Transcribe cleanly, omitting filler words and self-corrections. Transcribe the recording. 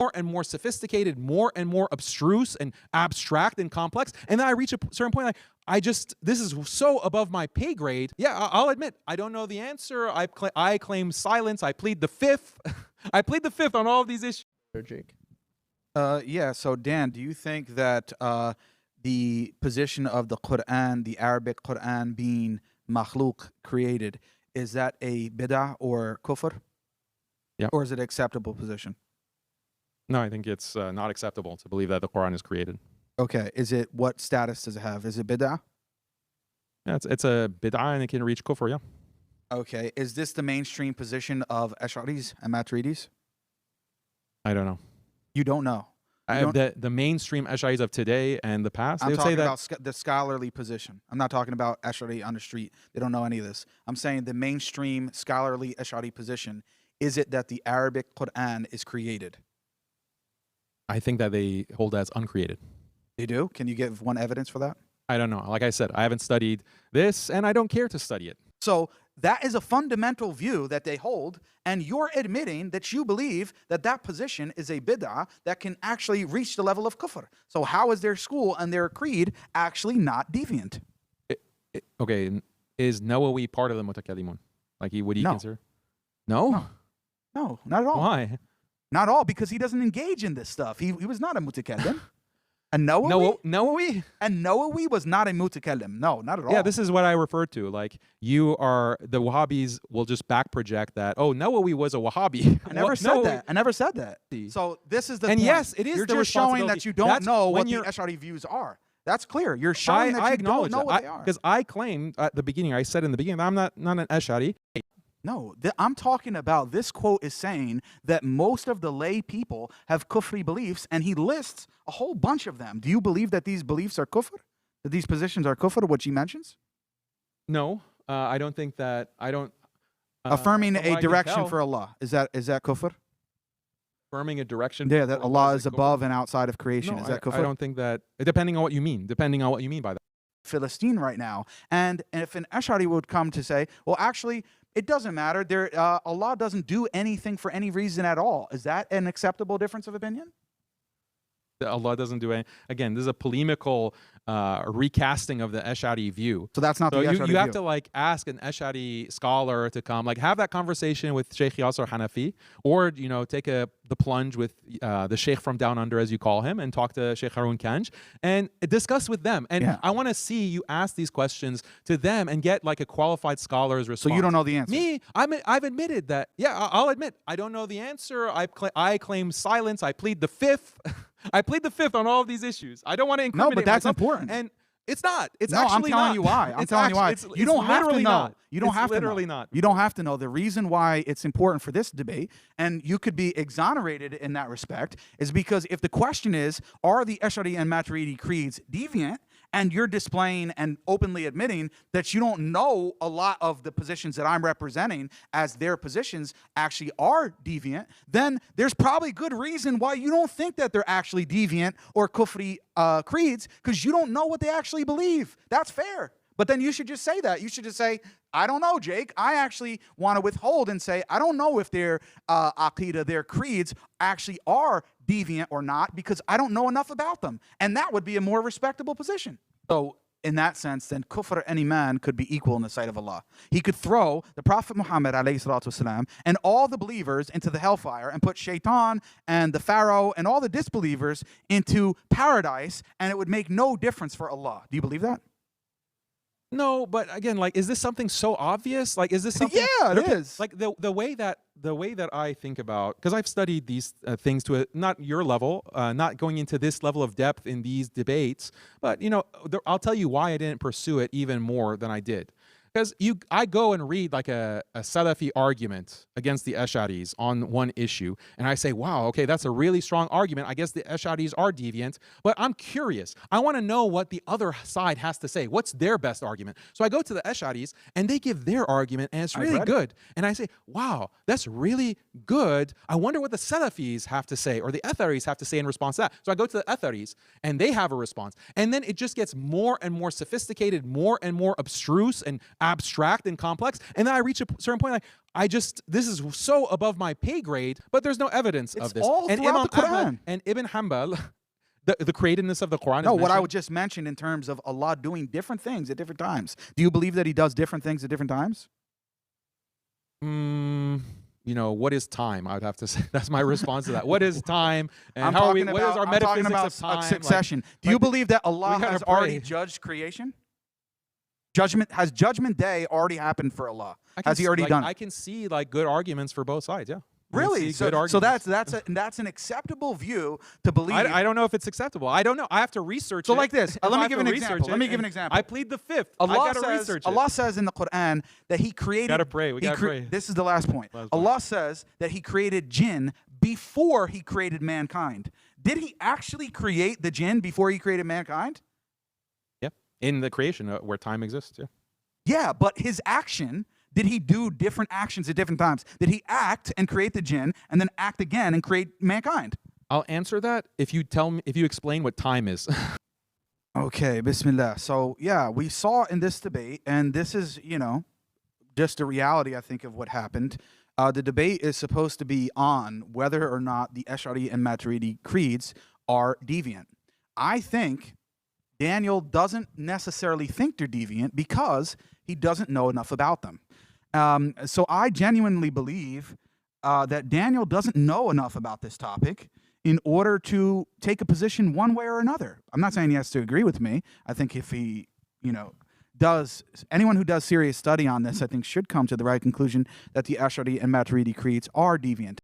more and more sophisticated, more and more abstruse and abstract and complex. And then I reach a certain point, like, this is so above my pay grade. Yeah, I'll admit, I don't know the answer. I claim silence. I plead the fifth. I plead the fifth on all of these issues. Jake. Yeah, so Dan, do you think that the position of the Quran, the Arabic Quran being makhluk, created, is that a bid'ah or kufr? Yeah. Or is it an acceptable position? No, I think it's not acceptable to believe that the Quran is created. Okay, what status does it have? Is it bid'ah? Yeah, it's a bid'ah and it can reach kufr, yeah. Okay, is this the mainstream position of Ash'aris and Maturidis? I don't know. You don't know? The mainstream Ash'aris of today and the past, I'm they would say talking that about the scholarly position. I'm not talking about Ash'ari on the street. They don't know any of this. I'm saying the mainstream scholarly Ash'ari position. Is it that the Arabic Quran is created? I think that they hold as uncreated. They do? Can you give one evidence for that? I don't know. Like I said, I haven't studied this and I don't care to study it. So that is a fundamental view that they hold, and you're admitting that you believe that that position is a bid'ah that can actually reach the level of kufr. So how is their school and their creed actually not deviant? Okay, is Nawawi part of the mutakallimun? Like, would he consider? No? No, not at all. Why? Not all, because he doesn't engage in this stuff. He was not a mutakallim. And Nawawi? And Nawawi was not a mutakallim. No, not at all. Yeah, this is what I referred to. Like, the Wahhabis will just back project that, oh, Nawawi was a Wahhabi. I never said that. I never said that. So this is the point. Yes, it is You're the just showing that you don't know what the you're Ash'ari views are. That's clear. You're showing that you don't know what they are. Because I claimed at the beginning, I said in the beginning, that I'm not an Ash'ari. No, I'm talking about, this quote is saying that most of the lay people have kufri beliefs, and he lists a whole bunch of them. Do you believe that these beliefs are kufr? That these positions are kufr, what he mentions? No, I don't think that, affirming a direction for Allah, is that kufr? Affirming a direction? Yeah, that Allah is above and outside of creation, no, is that kufr? I don't think that, depending on what you mean by that. Philistine right now. And if an Ash'ari would come to say, well, actually, it doesn't matter. Allah doesn't do anything for any reason at all. Is that an acceptable difference of opinion? Allah doesn't do any. Again, this is a polemical recasting of the Ash'ari view. So that's not the Ash'ari view. You have to like ask an Ash'ari scholar to come, like have that conversation with Sheikh Yasser Hanafi, or take the plunge with the Sheikh from down under, as you call him, and talk to Sheikh Harun Kanj and discuss with them. And I want to see you ask these questions to them and get like a qualified scholar's response. So you don't know the answer. Me, I've admitted that. Yeah, I'll admit I don't know the answer. I claim silence. I plead the fifth. I plead the fifth on all of these issues. I don't want to incriminate No, but that's myself. important. And it's not. It's no, actually I'm telling not. you why. I'm telling you why. You don't have to know. You don't have to know. Literally not. You don't have to know. The reason why it's important for this debate, and you could be exonerated in that respect, is because if the question is, are the Ash'ari and Maturidi creeds deviant, and you're displaying and openly admitting that you don't know a lot of the positions that I'm representing as their positions actually are deviant, then there's probably good reason why you don't think that they're actually deviant or kufri creeds, because you don't know what they actually believe. That's fair. But then you should just say that. You should just say, I don't know, Jake. I actually want to withhold and say, I don't know if their aqidah, their creeds actually are deviant or not, because I don't know enough about them. And that would be a more respectable position. So in that sense, then kufr any man could be equal in the sight of Allah. He could throw the Prophet Muhammad والسلام, and all the believers into the hellfire and put Shaitan and the Pharaoh and all the disbelievers into paradise, and it would make no difference for Allah. Do you believe that? No, but again, like, is this something so obvious? Like, is this something? Yeah, it is. Like the way that I think about, because I've studied these things to not your level, not going into this level of depth in these debates, but I'll tell you why I didn't pursue it even more than I did. Because I go and read like a Salafi argument against the Ash'aris on one issue, and I say, wow, okay, that's a really strong argument. I guess the Ash'aris are deviant, but I'm curious. I want to know what the other side has to say. What's their best argument? So I go to the Ash'aris, and they give their argument, and it's really good. And I say, wow, that's really good. I wonder what the Salafis have to say, or the Atharis have to say in response to that. So I go to the Atharis, and they have a response. And then it just gets more and more sophisticated, more and more abstruse and abstract and complex. And then I reach a certain point, like, this is so above my pay grade, but there's no evidence of this. all And throughout the Quran. Ahmad and Ibn Hanbal, the createdness of the Quran. No, is what I mentioned. would just mention in terms of Allah doing different things at different times. Do you believe that He does different things at different times? What is time? I would have to say that's my response to that. What is time? And I'm how are we? talking What is about, our I'm talking metaphysics about of time? succession. Do you believe that Allah gotta has already pray. judged creation? Has Judgment Day already happened for Allah? Has He already done it? I can see like good arguments for both sides. Yeah. I can Really? see good So arguments. that's an acceptable view to believe. I don't know if it's acceptable. I don't know. I have to research So it. like this. If I Let me have give to an research example. it, Let me give an and example. I plead the fifth. Allah I gotta says, research it. Allah says in the Quran that He created. Gotta pray. We gotta pray. This is the last point. Last point. Allah says that He created jinn before He created mankind. Did He actually create the jinn before He created mankind? Yeah. In the creation where time exists. Yeah. Yeah, but His action. Did He do different actions at different times? Did He act and create the jinn and then act again and create mankind? I'll answer that if you explain what time is. Okay, bismillah. So, yeah, we saw in this debate, and this is, just a reality, I think, of what happened. The debate is supposed to be on whether or not the Ash'ari and Maturidi creeds are deviant. I think Daniel doesn't necessarily think they're deviant because he doesn't know enough about them. So I genuinely believe that Daniel doesn't know enough about this topic in order to take a position one way or another. I'm not saying he has to agree with me. I think if he, anyone who does serious study on this, I think should come to the right conclusion that the Ash'ari and Maturidi creeds are deviant.